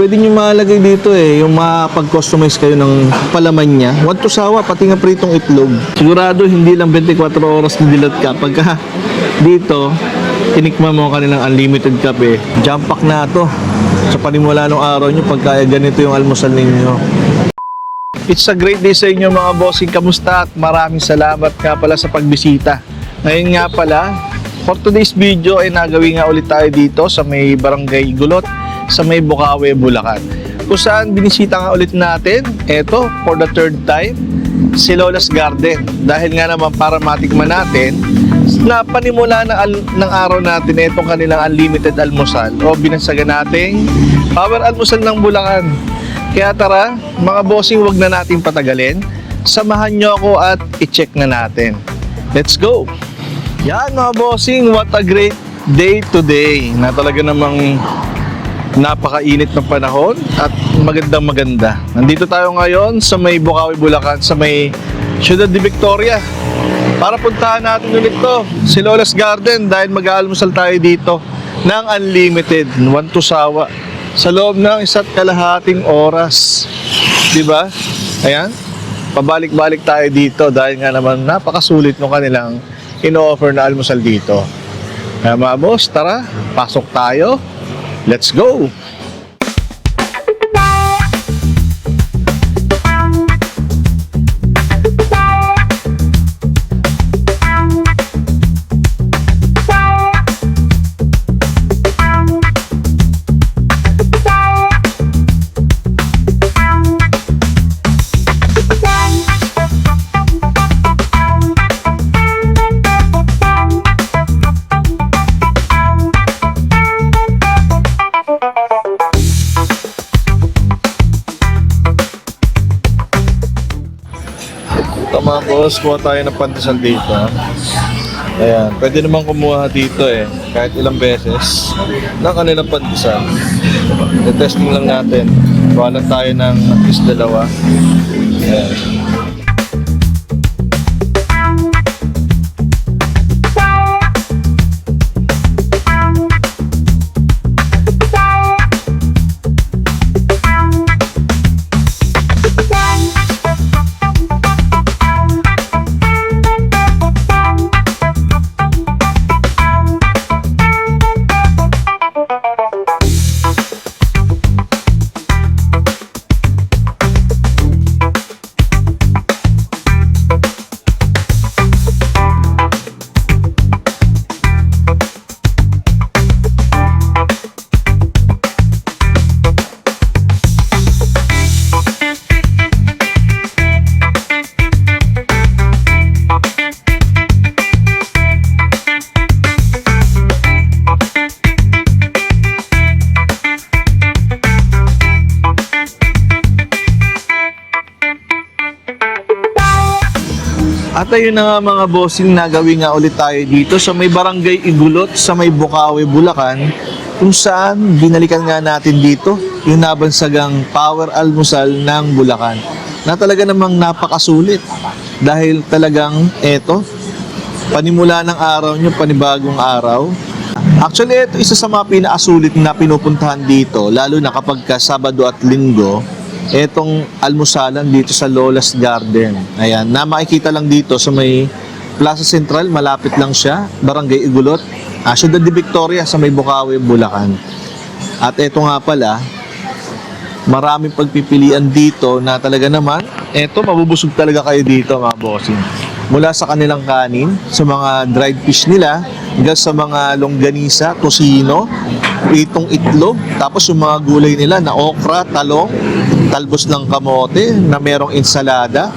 pwede nyo malagay dito yung mapag-customize kayo ng palaman niya. Want to sawa, pati nga pritong itlog. Sigurado hindi lang 24 oras na dilat ka. Pagka dito, tinikman mo kanilang unlimited kape. Jump pack na to. Sa panimula ng araw nyo, pagka ganito yung almusal ninyo. It's a great day sa inyo mga bossing. Kamusta? At maraming salamat nga pala sa pagbisita. Ngayon nga pala, for today's video ay nagawin nga ulit tayo dito sa may Barangay Gulot, sa may Bukawi, Bulacan. Kung saan binisita nga ulit natin, eto, for the third time, si Lola's Garden. Dahil nga naman para matikman natin, na panimula ng araw natin itong kanilang unlimited almusal o binansagan nating power almusal ng Bulacan. Kaya tara, mga bossing, wag na natin patagalin. Samahan nyo ako at i-check na natin. Let's go! Yan mga bossing, what a great day today. Na talaga namang napakainit ng panahon at magandang-maganda. Nandito tayo ngayon sa may Bukawi, Bulacan, sa may Ciudad de Victoria. Para puntahan natin ulit to, si Lola's Garden, dahil mag-aalmusal tayo dito ng unlimited, want to sawa. Sa loob ng 1.5 oras. Diba? Ayan. Pabalik-balik tayo dito dahil nga naman napakasulit ng kanilang ino-offer na almusal dito. Kaya mga boss, tara, pasok tayo. Let's go! Mga boss, kuha tayo ng pandesal dito. Ayan, pwede naman kumuha dito kahit ilang beses ng kanilang pandesal. I-testing lang natin. Kuha lang tayo ng at least 2. Ayan. At ayun na nga mga bossing, nagawin nga ulit tayo dito sa may Barangay Igulot, sa may Bukawi, Bulacan, kung saan binalikan nga natin dito yung nabansagang power almusal ng Bulacan, na talaga namang napakasulit dahil talagang eto, panimula ng araw nyo, panibagong araw. Actually, ito isa sa mga pinakasulit na pinupuntahan dito, lalo na kapag Sabado at Linggo, etong almusalan dito sa Lola's Garden. Ayan, na makikita lang dito sa may Plaza Central, malapit lang siya, Barangay Igulot, Ciudad de Victoria, sa may Bukawi, Bulacan. At eto nga pala, maraming pagpipilian dito na talaga naman, eto, mabubusog talaga kayo dito mga bossing. Mula sa kanilang kanin, sa mga dried fish nila, hanggang sa mga longganisa, tosino, itong itlog, tapos yung mga gulay nila na okra, talong, talbos ng kamote, na merong ensalada.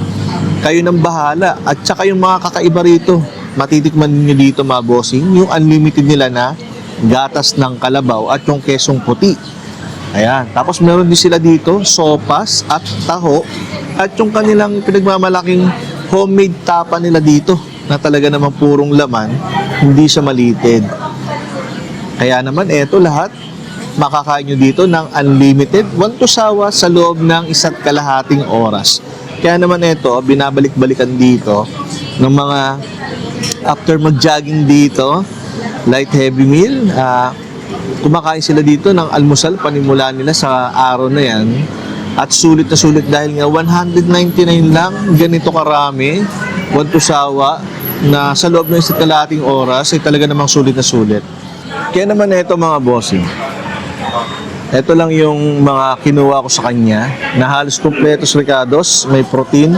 Kayo nang bahala. At saka yung mga kakaiba rito, matitikman niyo dito mga bossing, yung unlimited nila na gatas ng kalabaw at yung kesong puti. Ayan. Tapos meron din sila dito, sopas at taho, at yung kanilang pinagmamalaking homemade tapa nila dito, na talaga namang purong laman, hindi siya malitid. Kaya naman, eto lahat, makakain nyo dito ng unlimited, want to sawa sa loob ng 1.5 oras. Kaya naman ito, binabalik-balikan dito ng mga after mag-jogging dito, light heavy meal, kumakain sila dito ng almusal panimula nila sa araw na yan. At sulit na sulit dahil nga 199 lang, ganito karami, wantusawa, na sa loob ng isa't kalahating oras ay talaga namang sulit na sulit. Kaya naman ito mga bossing, ito lang yung mga kinuha ko sa kanya na halos kompletos ricados, may protein,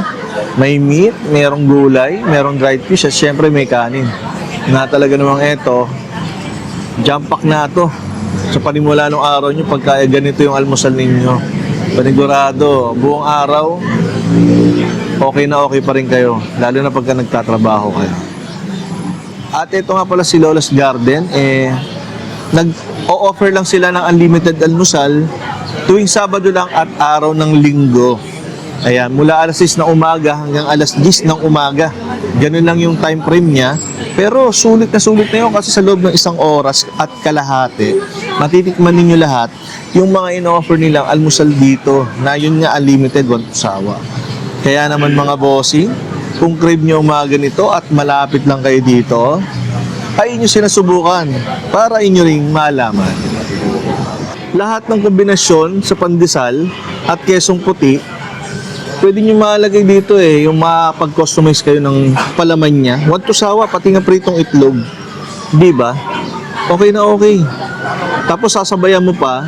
may meat, merong gulay, merong dried fish at syempre may kanin. Na talaga namang ito, jump pack na to. Sa panimula ng araw nyo, pagka ganito yung almusal ninyo, panigurado, buong araw, okay na okay pa rin kayo. Lalo na pagka nagtatrabaho kayo. At ito nga pala si Lola's Garden, nag-o-offer lang sila ng unlimited almusal tuwing Sabado lang at araw ng Linggo. Ayan, mula alas 6 ng umaga hanggang alas 10 ng umaga. Ganun lang yung time frame niya. Pero sulit na yun kasi sa loob ng isang oras at kalahati, matitikman ninyo lahat yung mga in-offer nilang almusal dito na yun nga unlimited, wantusawa. Kaya naman mga bossing, kung crave nyo umaga nito at malapit lang kayo dito, ay inyo sinasubukan para inyo ring malaman. Lahat ng kombinasyon sa pandesal at kesong puti, pwede nyo malagay dito yung makapag-customize kayo ng palaman niya. Wantusawa, pati nga pritong itlog. Di ba? Okay na okay. Tapos sasabayan mo pa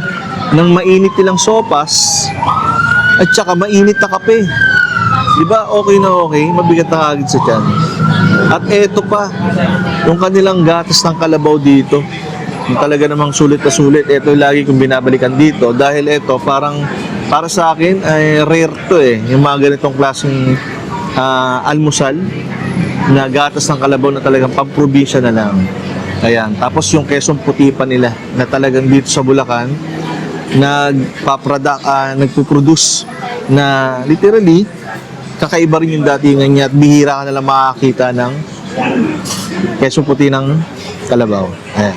ng mainit nilang sopas at saka mainit na kape. Di ba? Okay na okay. Mabigat na agad sa tiyan. At eto pa, yung kanilang gatas ng kalabaw dito. Yung talaga namang sulit na sulit. Ito yung lagi kong binabalikan dito dahil ito parang para sa akin ay rare to yung mga ganitong klaseng almusal na gatas ng kalabaw na talagang pamprobinsya na lang. Ayan, tapos yung kesong puti pa nila na talagang dito sa Bulacan nagpo-produce na literally kakaiba rin yung datingan niya at bihira ka nalang makakita ng kesong puti ng kalabaw. Ayan.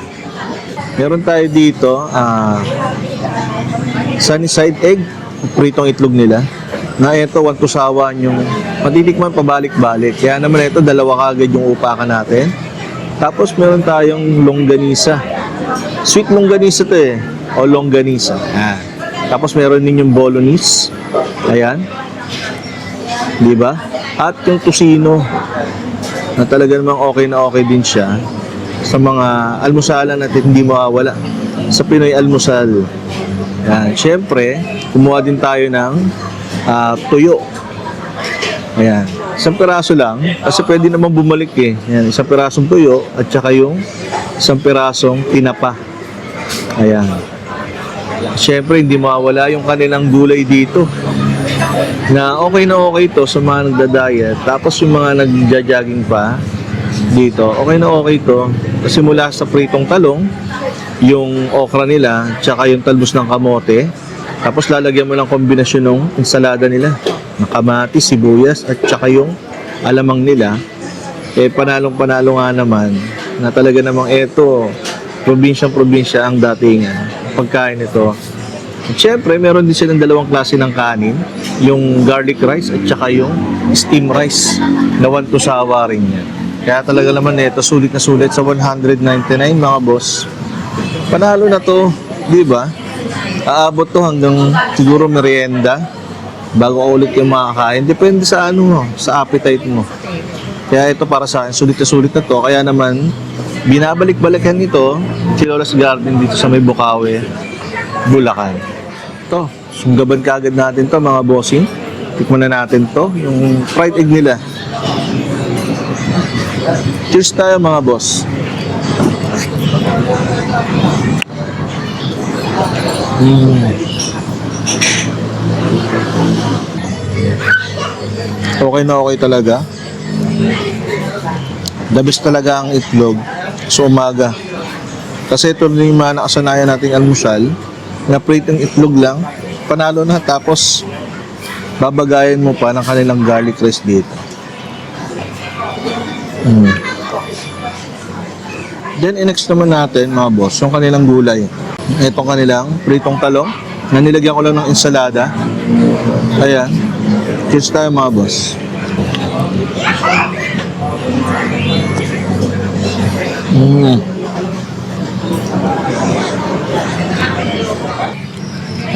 Meron tayo dito sunny side egg, pritong itlog nila na ito, wantusawa yung matitikman pabalik-balik. Kaya naman ito, dalawa kagad yung upakan natin. Tapos meron tayong longganisa. Sweet longganisa to o longganisa. Ayan. Tapos meron din yung bolognese. Ayan. Diba? At yung tocino na talaga namang okay na okay din siya sa mga almusalan natin, hindi mawawala sa Pinoy almusal. Ayan. Siyempre, kumuha din tayo ng tuyo. Ayan. Isang piraso lang kasi pwede naman bumalik Ayan. Isang pirasong tuyo at saka yung isang pirasong tinapa. Ayan. Siyempre, hindi mawawala yung kanilang gulay dito na okay to sa mga nagda-diet. Tapos yung mga nagja-jogging pa dito, okay na okay to kasi mula sa pritong talong, yung okra nila, tsaka yung talbos ng kamote. Tapos lalagyan mo lang kombinasyon ng ensalada nila, ng kamatis, sibuyas, at tsaka yung alamang nila. Panalong-panalo nga naman na talaga namang eto, probinsyang-probinsya ang datingan. Pagkain ito. At syempre, meron din silang dalawang klase ng kanin, yung garlic rice at tsaka yung steam rice na wantusawa rin yan. Kaya talaga naman ito, sulit na sulit sa 199 mga boss. Panalo na to, di ba? Aabot to hanggang siguro merienda bago ulit yung makakain. Depende sa sa appetite mo. Kaya ito para sa akin, sulit na to. Kaya naman, binabalik-balikan nito si Lola's Garden dito sa may Bukawi, Bulacan. Ito, sunggaban kaagad natin to mga bossing. Tikman na natin to, yung fried egg nila. Cheers tayo mga boss. Okay na okay talaga. The best talaga ang itlog sa umaga. Kasi ito rin yung mga nakasanayan nating almusal na pritong itlog lang, panalo na. Tapos babagayan mo pa ng kanilang garlic rice dito. Then next naman natin mga boss, yung kanilang gulay. Itong kanilang pritong talong na nilagyan ko lang ng ensalada. Ayan. Cheers tayo mga boss.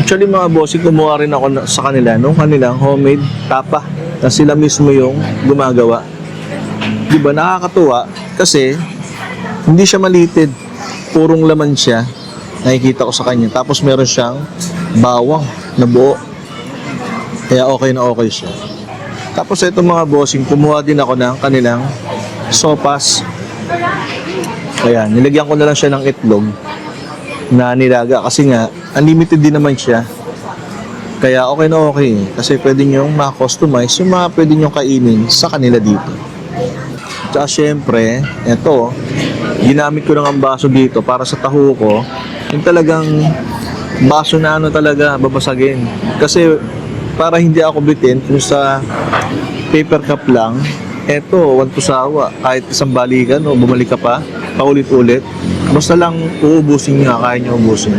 Actually mga bossing, kumuha rin ako sa kanila nung kanilang homemade tapa na sila mismo yung gumagawa. Diba, nakakatuwa kasi hindi siya malitid, purong laman siya, nakikita ko sa kanya. Tapos meron siyang bawang na buo, kaya okay na okay siya. Tapos ito mga bossing, kumuha din ako ng kanilang sopas. Kaya nilagyan ko na lang siya ng itlog na nilaga kasi nga unlimited din naman siya. Kaya okay na okay kasi pwede nyo ma-customize yung mga pwede nyo kainin sa kanila dito. Tsaka syempre, eto, ginamit ko ng ang baso dito para sa taho ko, yung talagang baso na ano talaga babasagin. Kasi para hindi ako bitin kung sa paper cup lang, eto, want to sawa, kahit isang balikan o bumalik ka pa, paulit-ulit, basta lang uubusin nyo, kaya nyo ubusin.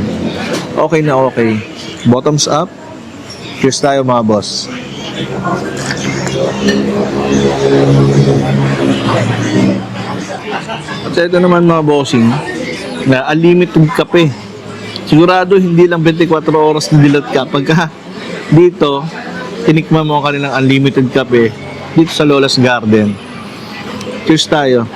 Okay na okay. Bottoms up. Cheers tayo mga boss. At ito naman mga bossing, na unlimited kape. Sigurado hindi lang 24 oras na dilat ka. Pagka dito, tinikman mo ang kanilang unlimited kape dito sa Lola's Garden. Cheers tayo.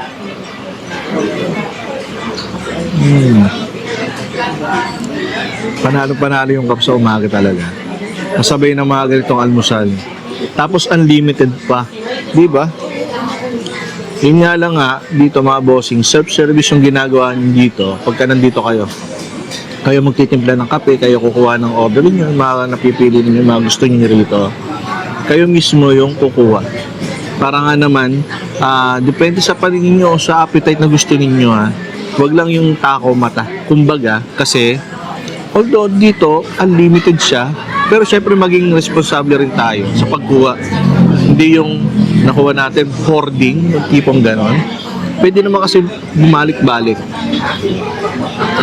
Panalo-panalo yung cup sa umaga talaga. Kasabay ng mga ganitong almusal. Tapos unlimited pa. Di ba? Yun nga lang nga, dito mga bossing, self-service yung ginagawa nyo dito pagka nandito kayo. Kayo magtitimpla ng kape, kayo kukuha ng order nyo, mga napipili nyo, mga gusto nyo rito. Kayo mismo yung kukuha. Para nga naman, depende sa paningin nyo, sa appetite na gusto ninyo ha. Huwag lang yung tako mata. Kumbaga, kasi, although dito, unlimited siya, pero syempre maging responsable rin tayo sa pagkuha. Hindi yung nakuha natin hoarding, yung tipong ganon. Pwede naman kasi bumalik-balik.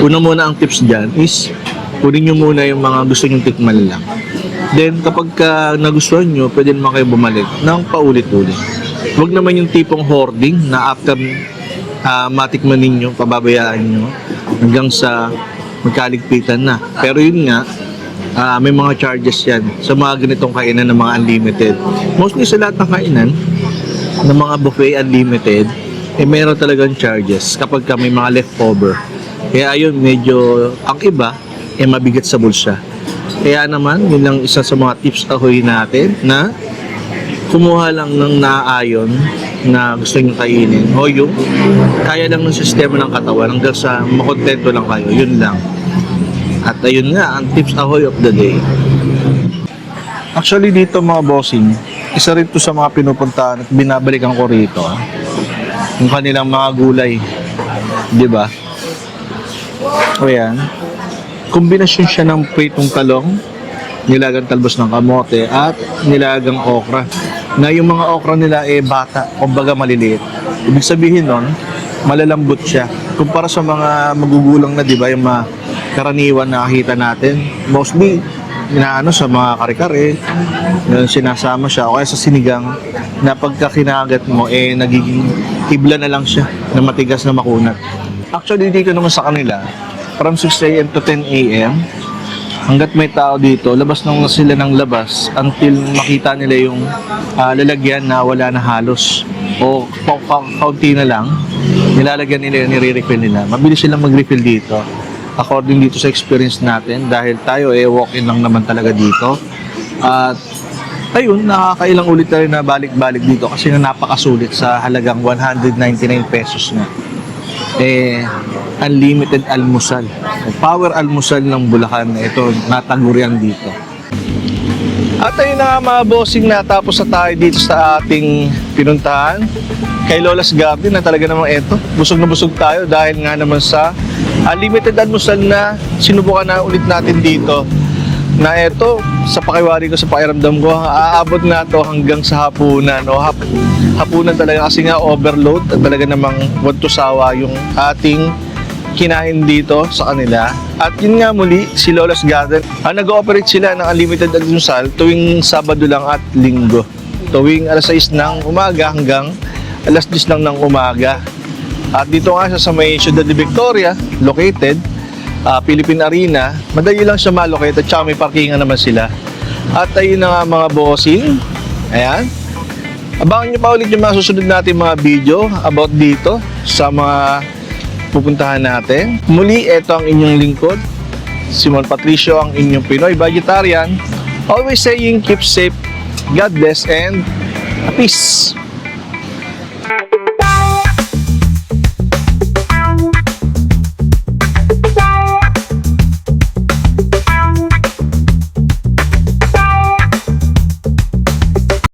Una muna ang tips dyan is, kunin nyo muna yung mga gusto nyo tikman lang. Then, kapag nagustuhan nyo, pwede naman kayo bumalik ng paulit-ulit. Huwag naman yung tipong hoarding na after matikman ninyo, pababayaan nyo hanggang sa magkaligpitan na. Pero yun nga, may mga charges yan sa mga ganitong kainan ng mga unlimited. Mostly sa lahat ng kainan ng mga buffet unlimited, meron talagang charges kapag may mga leftover. Kaya ayun, medyo ang iba, mabigat sa bulsa. Kaya naman, yun lang isa sa mga tips ahoy natin na kumuha lang ng naaayon na gusto nyo kainin o yung kaya lang ng sistema ng katawan hanggang sa makontento lang kayo, yun lang. At ayun nga, ang tips ahoy of the day. Actually dito mga bossing, isa rin to sa mga pinupuntahan at binabalikan ko rito, yung kanilang mga gulay, di ba? O yan, kombinasyon siya ng pritong talong, nilagang talbos ng kamote at nilagang okra. Na yung mga okra nila bata, kumbaga maliliit. Ibig sabihin nun, malalambot siya. Kumpara sa mga magugulang na, di ba, yung mga karaniwan na nakita natin, mostly inaano sa mga kare-kare, sinasama siya o kaya sa sinigang na pagka kinagat mo nagiging tibla na lang siya na matigas na makunat. Actually dito naman sa kanila from 6 AM to 10 AM hanggat may tao dito, labas nang sila ng labas until makita nila yung lalagyan na wala na halos o kaunti na lang, nilalagyan nila, nire-refill nila. Mabilis silang mag-refill dito according dito sa experience natin dahil tayo walk-in lang naman talaga dito. At ayun, nakakailang ulit na rin na balik-balik dito kasi napakasulit sa halagang 199 pesos na. Unlimited almusal. Power almusal ng Bulacan na ito, natagurian dito. At ayun na nga mga bossing, natapos na tayo dito sa ating pinuntahan kay Lola's Garden na talaga namang ito. Busog na busog tayo dahil nga naman sa unlimited almusal na sinubukan na ulit natin dito. Na ito, sa pakiwari ko, sa pakiramdam ko, aabot na to hanggang sa hapunan. O hapunan talaga kasi nga overload at talaga namang want to sawa yung ating kinain dito sa kanila. At yun nga muli, si Lola's Garden, nag-ooperate sila ng unlimited almusal tuwing Sabado lang at Linggo. Tuwing alas 6 ng umaga hanggang alas 10 lang ng umaga. At dito nga sa may Ciudad de Victoria, located, Philippine Arena. Madali lang siya malocate at saka may parkingan naman sila. At ayun na nga mga bossing. Ayan. Abangan nyo pa ulit yung mga susunod natin mga video about dito sa mga pupuntahan natin. Muli, ito ang inyong lingkod. Simon Patricio, ang inyong Pinoy Vegetarian. Always saying keep safe, God bless, and peace.